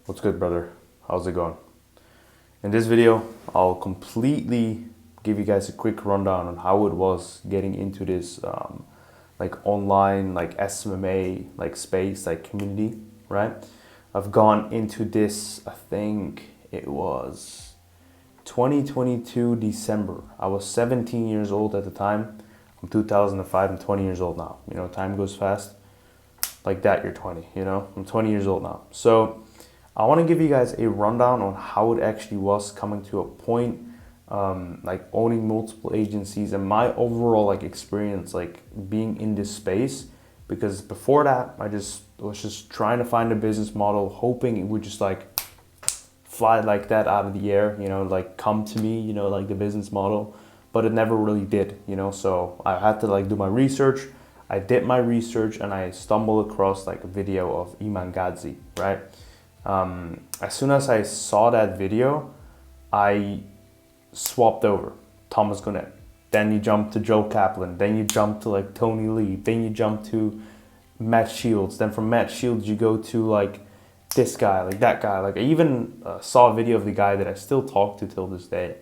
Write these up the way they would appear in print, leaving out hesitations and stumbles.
What's good, brother? How's it going? In this video, I'll completely give you guys a quick rundown on how it was getting into this like online like SMMA like space like community, right? I've gone into this, I think it was 2022 December. I was 17 years old at the time. I'm 2005, I'm 20 years old now. You know, time goes fast. Like that, you're 20, you know? I'm 20 years old now. So I want to give you guys a rundown on how it actually was coming to a point, like owning multiple agencies and my overall like experience, like being in this space. Because before that, I just was just trying to find a business model, hoping it would just like fly like that out of the air, you know, like come to me, you know, like the business model, but it never really did, you know. So I had to like do my research. I did my research and I stumbled across like a video of Iman Gadzhi, right? As soon as I saw that video, I swapped over Thomas Gannett. Then you jump to Joe Kaplan. Then you jump to like Tony Lee. Then you jump to Matt Shields. Then from Matt Shields, you go to like this guy, like that guy. Like I even saw a video of the guy that I still talk to till this day.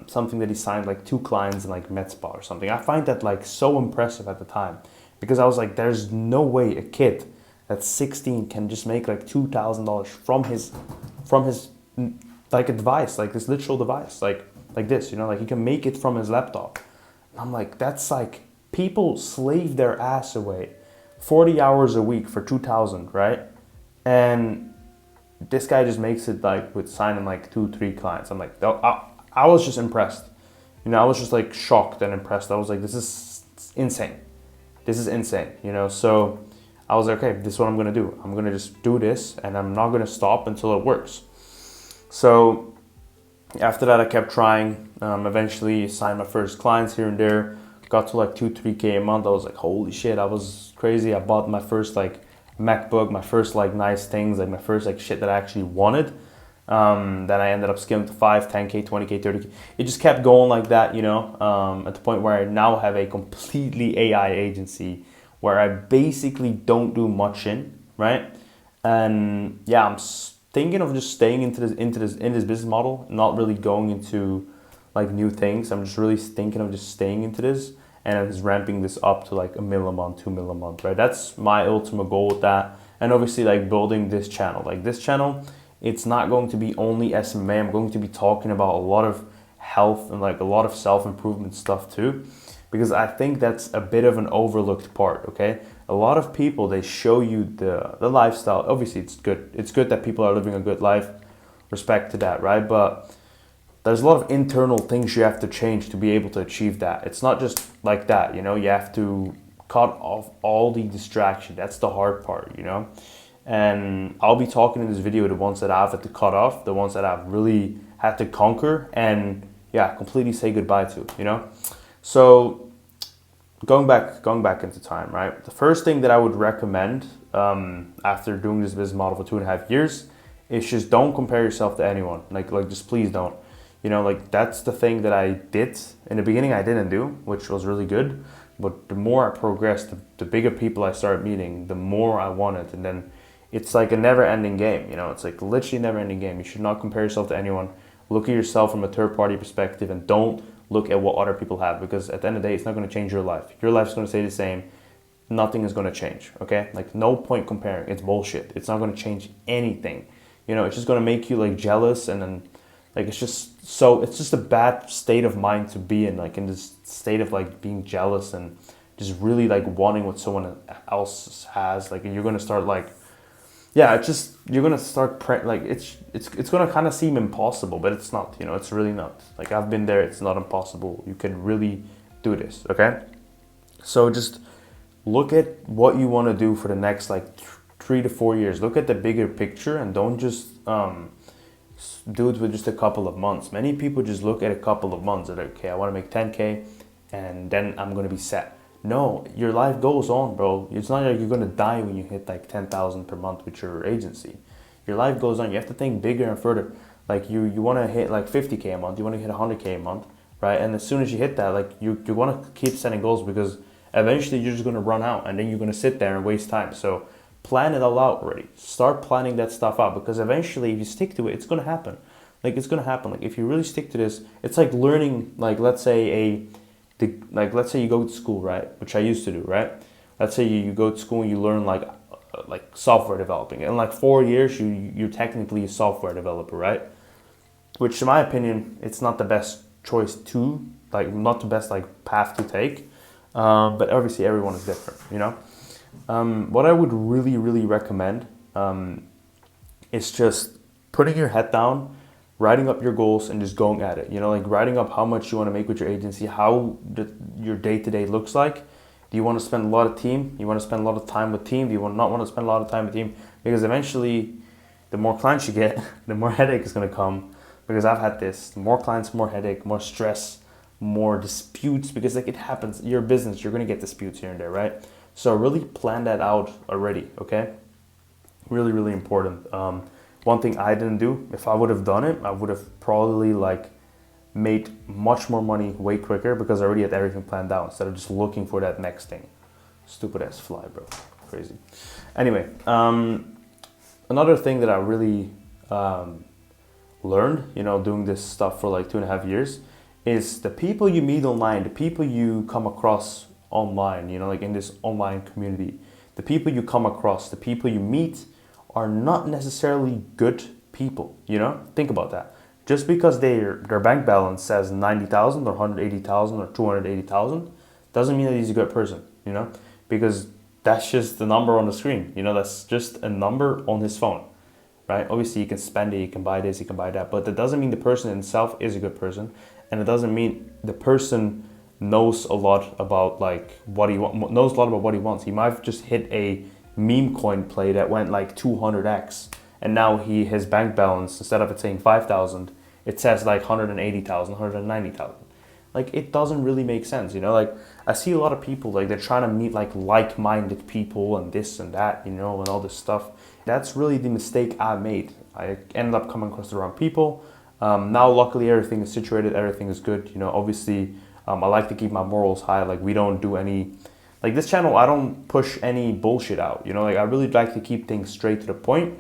Something that he signed like 2 clients in like Metspa or something. I find that like so impressive at the time because I was like, there's no way a kid that's 16 can just make like $2,000 from his like a device, like this literal device, like this, you know, like he can make it from his laptop. And I'm like, that's like people slave their ass away 40 hours a week for 2,000, right? And this guy just makes it like with signing like 2-3 clients. I'm like, I was just impressed. You know, I was just like shocked and impressed. I was like, this is insane. This is insane, you know? So I was like, okay, this is what I'm gonna do. I'm gonna just do this and I'm not gonna stop until it works. So after that, I kept trying. Eventually signed my first clients here and there. Got to like 2-3K a month. I was like, holy shit, I was crazy. I bought my first like MacBook, my first like nice things, like my first like shit that I actually wanted. Then I ended up scaling to 5, 10K, 20K, 30K. It just kept going like that, you know, at the point where I now have a completely AI agency where I basically don't do much in, right? And yeah, I'm thinking of just staying in this business model, not really going into like new things. I'm just really thinking of just staying into this and just ramping this up to like $1 million a month, $2 million a month, right? That's my ultimate goal with that. And obviously like building this channel, it's not going to be only SMA. I'm going to be talking about a lot of health and like a lot of self-improvement stuff too, because I think that's a bit of an overlooked part, okay? A lot of people, they show you the lifestyle. Obviously, it's good. It's good that people are living a good life. Respect to that, right? But there's a lot of internal things you have to change to be able to achieve that. It's not just like that, you know? You have to cut off all the distraction. That's the hard part, you know? And I'll be talking in this video the ones that I've had to cut off, the ones that I've really had to conquer and yeah, completely say goodbye to, you know? So going back into time, right? The first thing that I would recommend after doing this business model for 2.5 years is just don't compare yourself to anyone. Like just please don't. You know, like that's the thing that I did in the beginning. I didn't do, which was really good. But the more I progressed, the bigger people I started meeting, the more I wanted, and then it's like a never-ending game, you know. It's like literally a never-ending game. You should not compare yourself to anyone. Look at yourself from a third-party perspective and don't look at what other people have, because at the end of the day, it's not going to change your life. Your life's going to stay the same. Nothing is going to change, okay? Like no point comparing. It's bullshit. It's not going to change anything. You know, it's just going to make you like jealous, and then like it's just a bad state of mind to be in, like in this state of like being jealous and just really like wanting what someone else has. Like you're going to start like, yeah, it's just you're gonna start like it's gonna kind of seem impossible, but it's not. You know, it's really not. Like I've been there. It's not impossible. You can really do this. Okay, so just look at what you want to do for the next like 3 to 4 years. Look at the bigger picture and don't just do it with just a couple of months. Many people just look at a couple of months and okay, I want to make 10K, and then I'm gonna be set. No, your life goes on, bro. It's not like you're gonna die when you hit like 10,000 per month with your agency. Your life goes on. You have to think bigger and further. Like you want to hit like 50K a month. You want to hit 100K a month, right? And as soon as you hit that, like you want to keep setting goals, because eventually you're just gonna run out, and then you're gonna sit there and waste time. So plan it all out already. Start planning that stuff out, because eventually if you stick to it, it's gonna happen. Like it's gonna happen. Like if you really stick to this, it's like learning, like let's say let's say you go to school, right? Which I used to do, right? Let's say you go to school and you learn like software developing. In like 4 years, you're technically a software developer, right? Which in my opinion, it's not the best choice to, like not the best like path to take. But obviously everyone is different, you know? What I would really, really recommend is just putting your head down, writing up your goals and just going at it. You know, like writing up how much you want to make with your agency, how your day-to-day looks like. Do you want to spend a lot of team? You want to spend a lot of time with team? Do you not want to spend a lot of time with team? Because eventually, the more clients you get, the more headache is going to come. Because I've had this, the more clients, more headache, more stress, more disputes, because like it happens, your business, you're going to get disputes here and there, right? So really plan that out already, okay? Really, really important. One thing I didn't do, if I would have done it, I would have probably like made much more money way quicker, because I already had everything planned out instead of just looking for that next thing. Stupid ass fly, bro. Crazy. Anyway, another thing that I really learned, you know, doing this stuff for like 2.5 years, is the people you meet online, the people you come across online, you know, like in this online community, the people you come across, the people you meet are not necessarily good people, you know? Think about that. Just because their bank balance says 90,000 or 180,000 or 280,000 doesn't mean that he's a good person, you know? Because that's just the number on the screen, you know? That's just a number on his phone, right? Obviously you can spend it, you can buy this, you can buy that, but that doesn't mean the person itself is a good person, and it doesn't mean the person knows a lot about like what he knows a lot about what he wants. He might have just hit a meme coin play that went like 200x, and now his bank balance, instead of it saying 5,000, it says like 180,000, 190,000. Like it doesn't really make sense, you know? Like I see a lot of people, like they're trying to meet like-minded people and this and that, you know, and all this stuff. That's really the mistake I made. I ended up coming across the wrong people. Now luckily everything is situated, everything is good, you know. Obviously I like to keep my morals high. Like we don't do any, like this channel, I don't push any bullshit out, you know. Like I really like to keep things straight to the point.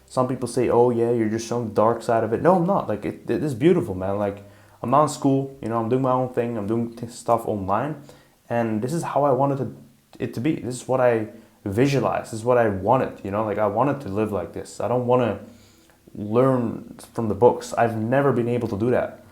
Some people say, oh yeah, you're just showing the dark side of it. No, I'm not. Like it is beautiful, man. Like I'm out in school, you know, I'm doing my own thing, I'm doing stuff online, and this is how I wanted it to be. This is what I visualized, this is what I wanted, you know. Like I wanted to live like this. I don't want to learn from the books. I've never been able to do that.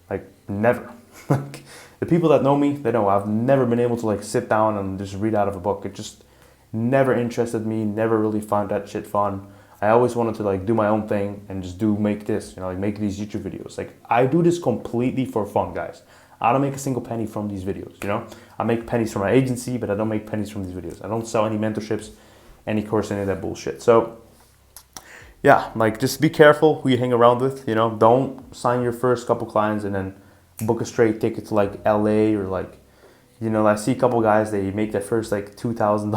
Like never. Like the people that know me, they know I've never been able to like sit down and just read out of a book. It just never interested me, never really found that shit fun. I always wanted to like do my own thing and just make this, you know, like make these YouTube videos. Like I do this completely for fun, guys. I don't make a single penny from these videos, you know. I make pennies from my agency, but I don't make pennies from these videos. I don't sell any mentorships, any course, any of that bullshit. So yeah, like just be careful who you hang around with, you know. Don't sign your first couple clients and then book a straight ticket to like LA or like, you know, I see a couple guys, they make their first like $2,000,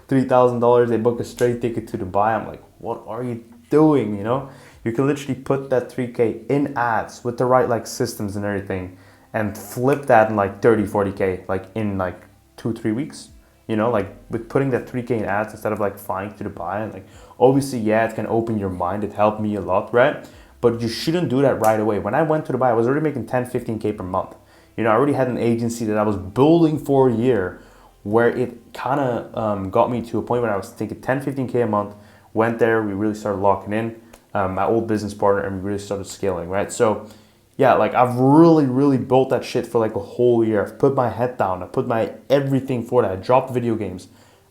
$3,000, they book a straight ticket to Dubai. I'm like, what are you doing, you know? You can literally put that 3K in ads with the right like systems and everything and flip that in like 30, 40K, like in like 2-3 weeks, you know, like with putting that 3K in ads instead of like flying to Dubai. And like, obviously, yeah, it can open your mind. It helped me a lot, right? But you shouldn't do that right away. When I went to Dubai, I was already making 10, 15K per month. You know, I already had an agency that I was building for a year, where it kind of got me to a point where I was thinking 10, 15K a month. Went there, we really started locking in my old business partner, and we really started scaling, right? So yeah, like I've really, really built that shit for like a whole year. I've put my head down. I put my everything for that. I dropped video games.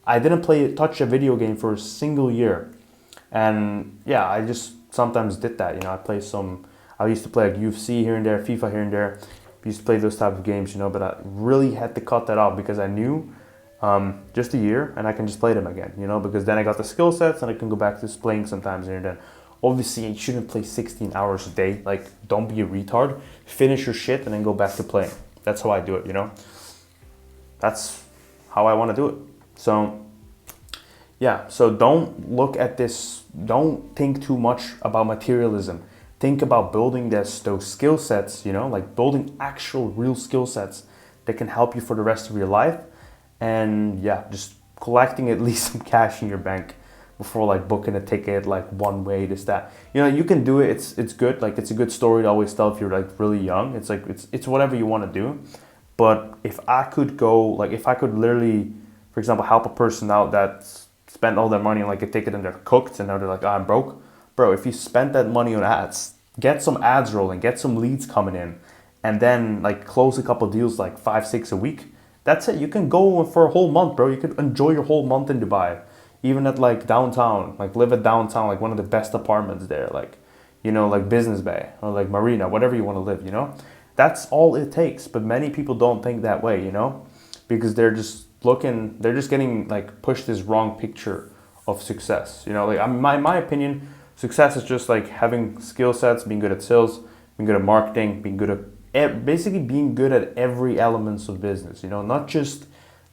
I didn't touch a video game for a single year. And yeah, I just sometimes did that. You know, I used to play like UFC here and there, FIFA here and there. I used to play those type of games, you know, but I really had to cut that off because I knew just a year and I can just play them again, you know, because then I got the skill sets and I can go back to playing sometimes here and then. Obviously, you shouldn't play 16 hours a day. Like, don't be a retard. Finish your shit and then go back to playing. That's how I do it, you know. That's how I want to do it. So yeah, so don't look at this, don't think too much about materialism. Think about building those skill sets, you know, like building actual real skill sets that can help you for the rest of your life. And yeah, just collecting at least some cash in your bank. before like booking a ticket, like one way, this, that. You know, you can do it. It's good. Like it's a good story to always tell if you're like really young. It's like it's whatever you want to do. But if I could go, like if I could literally, for example, help a person out that spent all their money on like a ticket and they're cooked and now they're like, oh, I'm broke. Bro, if you spent that money on ads, get some ads rolling, get some leads coming in, and then like close a couple deals, like 5, 6 a week. That's it. You can go for a whole month, bro. You could enjoy your whole month in Dubai, even at like downtown, like live at downtown, like one of the best apartments there, like, you know, like Business Bay or like Marina, whatever you want to live, you know. That's all it takes. But many people don't think that way, you know, because they're just getting like pushed this wrong picture of success, you know. Like my opinion, success is just like having skill sets, being good at sales, being good at marketing, being good at basically being good at every elements of business, you know, not just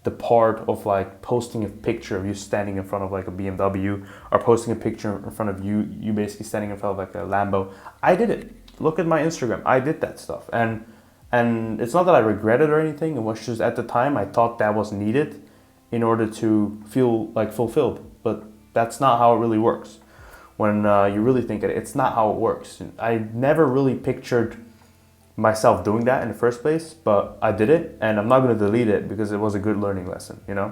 the part of like posting a picture of you standing in front of like a BMW or posting a picture in front of you basically standing in front of like a Lambo. I did it. Look at my Instagram. I did that stuff. And it's not that I regret it or anything. It was just at the time I thought that was needed in order to feel like fulfilled. But that's not how it really works. When you really think it, it's not how it works. I never really pictured myself doing that in the first place, but I did it, and I'm not going to delete it because it was a good learning lesson, you know.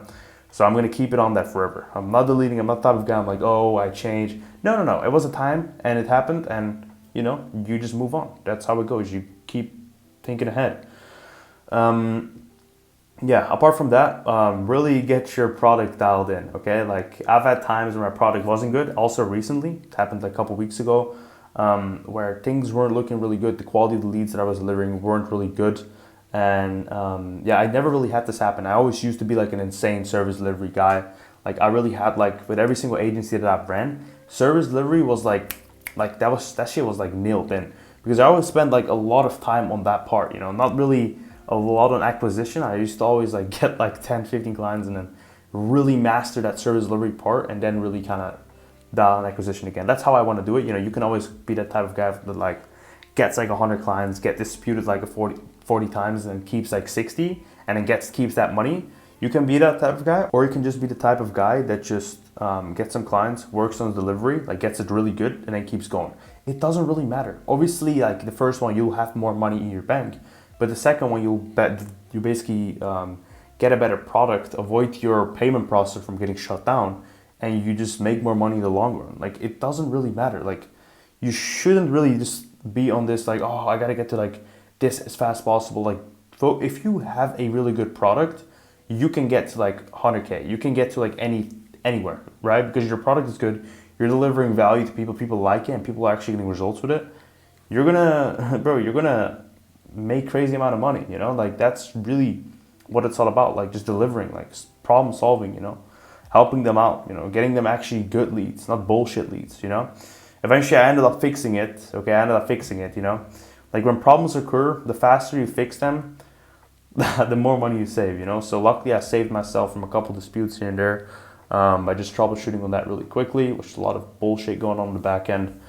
So I'm going to keep it on that forever. I'm not deleting. I'm not the type of guy I'm like, oh, I changed. No. It was a time and it happened, and you know, you just move on. That's how it goes. You keep thinking ahead. Yeah, apart from that, really get your product dialed in, okay? Like I've had times where my product wasn't good. Also recently, it happened like a couple weeks ago, where things weren't looking really good. The quality of the leads that I was delivering weren't really good. And yeah, I never really had this happen. I always used to be like an insane service delivery guy. Like I really had like with every single agency that I've ran, service delivery was like that shit was like nailed in. Because I always spend like a lot of time on that part, you know, not really a lot on acquisition. I used to always like get like 10, 15 clients and then really master that service delivery part and then really kind of dial on acquisition again. That's how I want to do it. You know, you can always be that type of guy that like gets like 100 clients, get disputed like a 40 times and then keeps like 60 and then keeps that money. You can be that type of guy, or you can just be the type of guy that just gets some clients, works on the delivery, like gets it really good and then keeps going. It doesn't really matter. Obviously, like the first one, you'll have more money in your bank, but the second one, you basically get a better product, avoid your payment process from getting shut down, and you just make more money in the long run. Like it doesn't really matter. Like you shouldn't really just be on this like, oh, I gotta get to like this as fast as possible. Like if you have a really good product, you can get to like 100K. You can get to like anywhere, right? Because your product is good. You're delivering value to people. People like it, and people are actually getting results with it. You're gonna make crazy amount of money. You know, like that's really what it's all about. Like just delivering, like problem solving. You know, helping them out. You know, getting them actually good leads, not bullshit leads. You know, eventually I ended up fixing it. Okay, I ended up fixing it. You know, like when problems occur, the faster you fix them, the more money you save, you know. So luckily I saved myself from a couple disputes here and there by just troubleshooting on that really quickly, which is a lot of bullshit going on in the back end.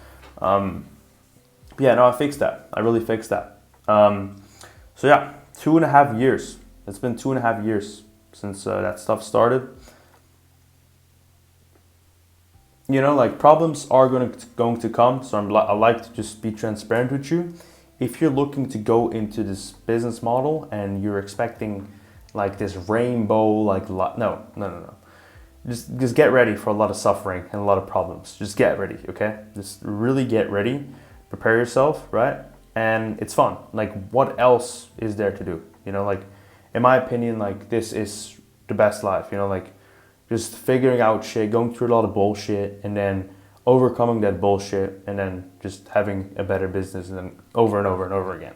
Yeah, no, I fixed that. I really fixed that. So yeah, 2.5 years. It's been 2.5 years since that stuff started. You know, like problems are going to come. So I like to just be transparent with you. If you're looking to go into this business model and you're expecting like this rainbow, like no. Just get ready for a lot of suffering and a lot of problems. Just get ready, okay? Just really get ready, prepare yourself, right? And it's fun. Like what else is there to do? You know, like in my opinion, like this is the best life, you know, like just figuring out shit, going through a lot of bullshit and then overcoming that bullshit and then just having a better business and then over and over and over again.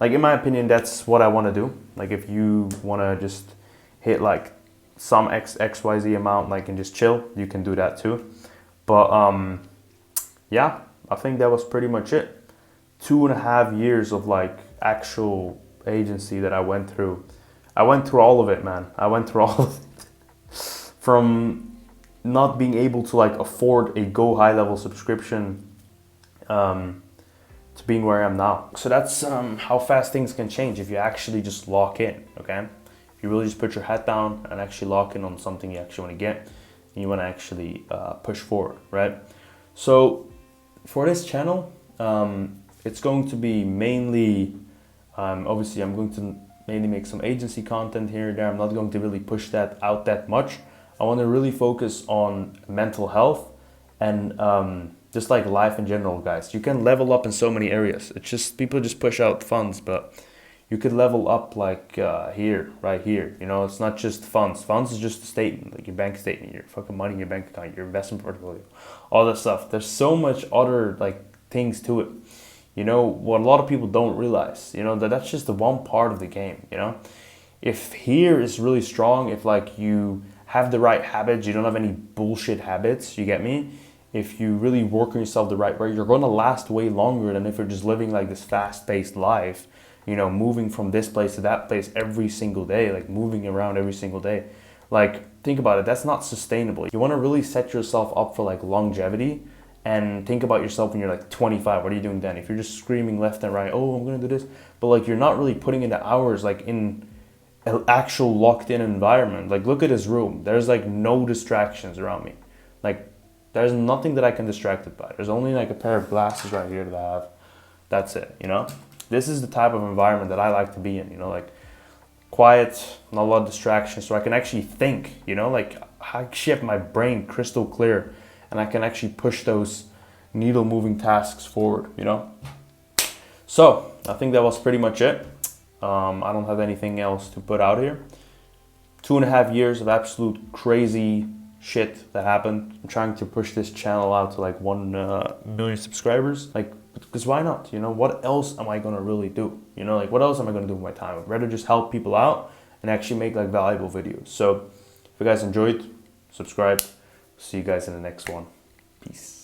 Like in my opinion, that's what I want to do. Like if you want to just hit like some XYZ amount like and just chill, you can do that too. But yeah, I think that was pretty much it. 2.5 years of like actual agency that I went through. I went through all of it, man. I went through all of it. From not being able to like afford a Go high level subscription to being where I am now. So that's how fast things can change if you actually just lock in, okay? If you really just put your head down and actually lock in on something you actually want to get, and you want to actually push forward, right? So for this channel, it's going to be mainly, obviously I'm going to mainly make some agency content here and there. I'm not going to really push that out that much. I want to really focus on mental health and just like life in general, guys. You can level up in so many areas. It's just, people just push out funds, but you could level up like here, right here. You know, it's not just funds. Funds is just a statement, like your bank statement, your fucking money in your bank account, your investment portfolio, all that stuff. There's so much other like things to it. You know, what a lot of people don't realize, you know, that's just the one part of the game, you know. If here is really strong, if like you have the right habits, you don't have any bullshit habits, you get me? If you really work on yourself the right way, you're going to last way longer than if you're just living like this fast-paced life, you know, moving from this place to that place every single day, like moving around every single day. Like, think about it, that's not sustainable. You want to really set yourself up for like longevity, and think about yourself when you're like 25. What are you doing then? If you're just screaming left and right, oh, I'm going to do this, but like you're not really putting in the hours like in an actual locked in environment. Like, look at this room. There's like no distractions around me. Like, there's nothing that I can distracted by. There's only like a pair of glasses right here that I have. That's it, you know? This is the type of environment that I like to be in, you know, like quiet, not a lot of distractions, so I can actually think, you know, like I shift my brain crystal clear, and I can actually push those needle moving tasks forward, you know? So I think that was pretty much it. I don't have anything else to put out here. 2.5 years of absolute crazy shit that happened. I'm trying to push this channel out to like 1 million subscribers. Like, because why not? You know, what else am I gonna really do? You know, like what else am I gonna do with my time? I'd rather just help people out and actually make like valuable videos. So if you guys enjoyed, subscribe. See you guys in the next one. Peace.